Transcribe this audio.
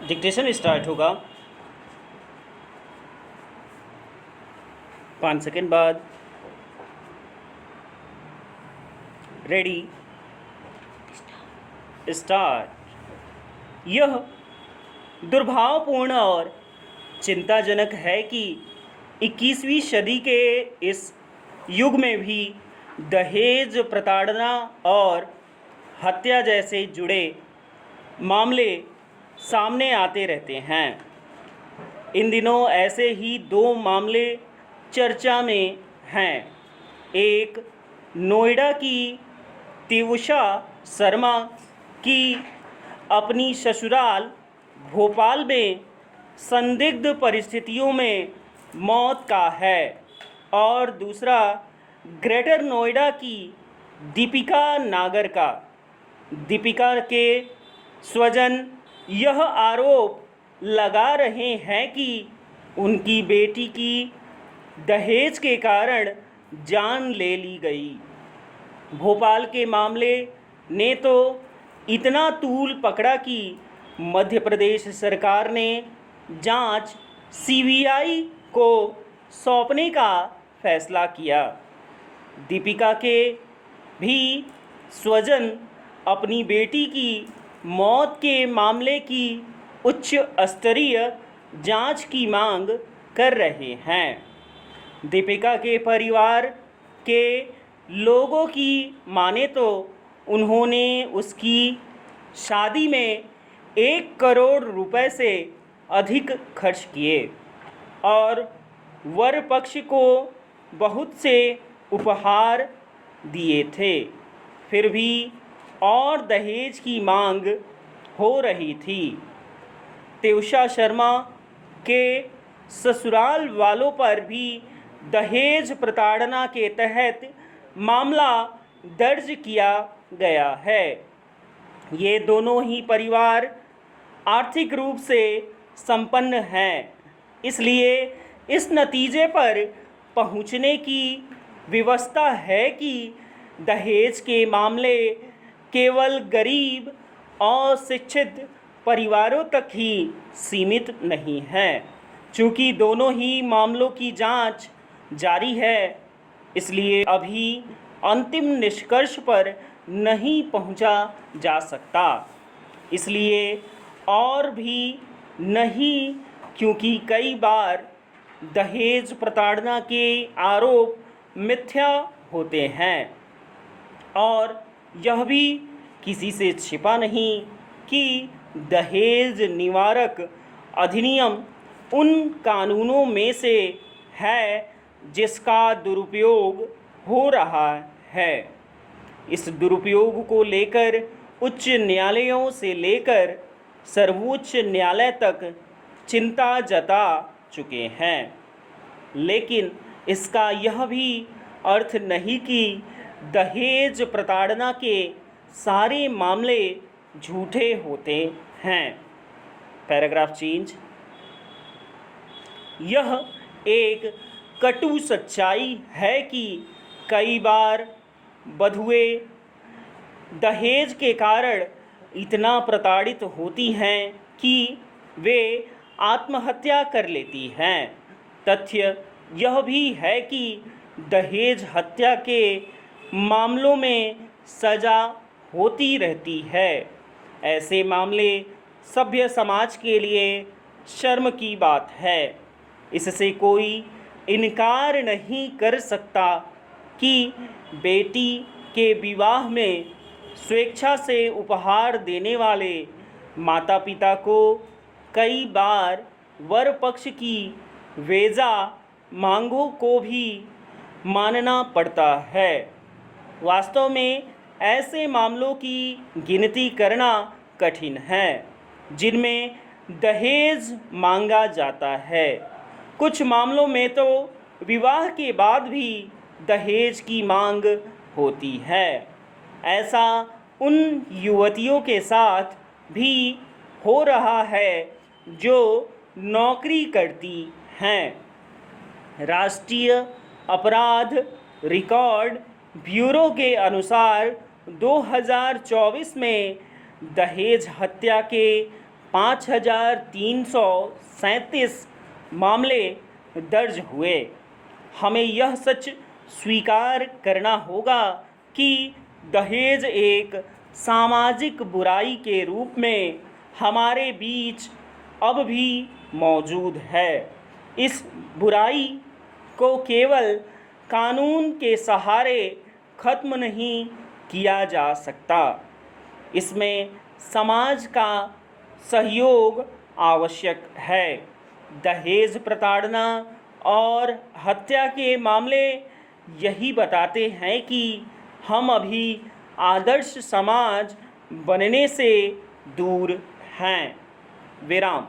Dictation start होगा 5 second बाद। Ready, start. यह दुर्भावपूर्ण और चिंताजनक है कि 21वीं सदी के इस युग में भी दहेज प्रताड़ना और हत्या जैसे जुड़े मामले सामने आते रहते हैं। इन दिनों ऐसे ही 2 मामले चर्चा में हैं। एक नोएडा की तिवुषा शर्मा की अपनी ससुराल भोपाल में संदिग्ध परिस्थितियों में मौत का है, और दूसरा ग्रेटर नोएडा की दीपिका नागर का। दीपिका के स्वजन यह आरोप लगा रहे हैं कि उनकी बेटी की दहेज के कारण जान ले ली गई। भोपाल के मामले ने तो इतना तूल पकड़ा कि मध्य प्रदेश सरकार ने जांच सीबीआई को सौंपने का फैसला किया। दीपिका के भी स्वजन अपनी बेटी की मौत के मामले की उच्च स्तरीय जांच की मांग कर रहे हैं। दीपिका के परिवार के लोगों की माने तो उन्होंने उसकी शादी में 1 करोड़ रुपए से अधिक खर्च किए और वर पक्ष को बहुत से उपहार दिए थे। फिर भी और दहेज की मांग हो रही थी। तिवुषा शर्मा के ससुराल वालों पर भी दहेज प्रताड़ना के तहत मामला दर्ज किया गया है। ये दोनों ही परिवार आर्थिक रूप से संपन्न हैं, इसलिए इस नतीजे पर पहुंचने की व्यवस्था है कि दहेज के मामले केवल गरीब और शिक्षित परिवारों तक ही सीमित नहीं हैं। चूँकि दोनों ही मामलों की जांच जारी है, इसलिए अभी अंतिम निष्कर्ष पर नहीं पहुंचा जा सकता। इसलिए और भी नहीं, क्योंकि कई बार दहेज प्रताड़ना के आरोप मिथ्या होते हैं और यह भी किसी से छिपा नहीं कि दहेज निवारक अधिनियम उन कानूनों में से है जिसका दुरुपयोग हो रहा है। इस दुरुपयोग को लेकर उच्च न्यायालयों से लेकर सर्वोच्च न्यायालय तक चिंता जता चुके हैं, लेकिन इसका यह भी अर्थ नहीं कि दहेज प्रताड़ना के सारे मामले झूठे होते हैं। Paragraph change. यह एक कटु सच्चाई है कि कई बार वधुएं दहेज के कारण इतना प्रताड़ित होती हैं कि वे आत्महत्या कर लेती हैं। तथ्य यह भी है कि दहेज हत्या के मामलों में सज़ा होती रहती है। ऐसे मामले सभ्य समाज के लिए शर्म की बात है। इससे कोई इनकार नहीं कर सकता कि बेटी के विवाह में स्वेच्छा से उपहार देने वाले माता पिता को कई बार वर पक्ष की वेजा मांगों को भी मानना पड़ता है। वास्तव में ऐसे मामलों की गिनती करना कठिन है जिनमें दहेज मांगा जाता है। कुछ मामलों में तो विवाह के बाद भी दहेज की मांग होती है। ऐसा उन युवतियों के साथ भी हो रहा है जो नौकरी करती हैं। राष्ट्रीय अपराध रिकॉर्ड ब्यूरो के अनुसार 2024 में दहेज हत्या के 5,337 मामले दर्ज हुए। हमें यह सच स्वीकार करना होगा कि दहेज एक सामाजिक बुराई के रूप में हमारे बीच अब भी मौजूद है। इस बुराई को केवल कानून के सहारे खत्म नहीं किया जा सकता, इसमें समाज का सहयोग आवश्यक है। दहेज प्रताड़ना और हत्या के मामले यही बताते हैं कि हम अभी आदर्श समाज बनने से दूर हैं। विराम।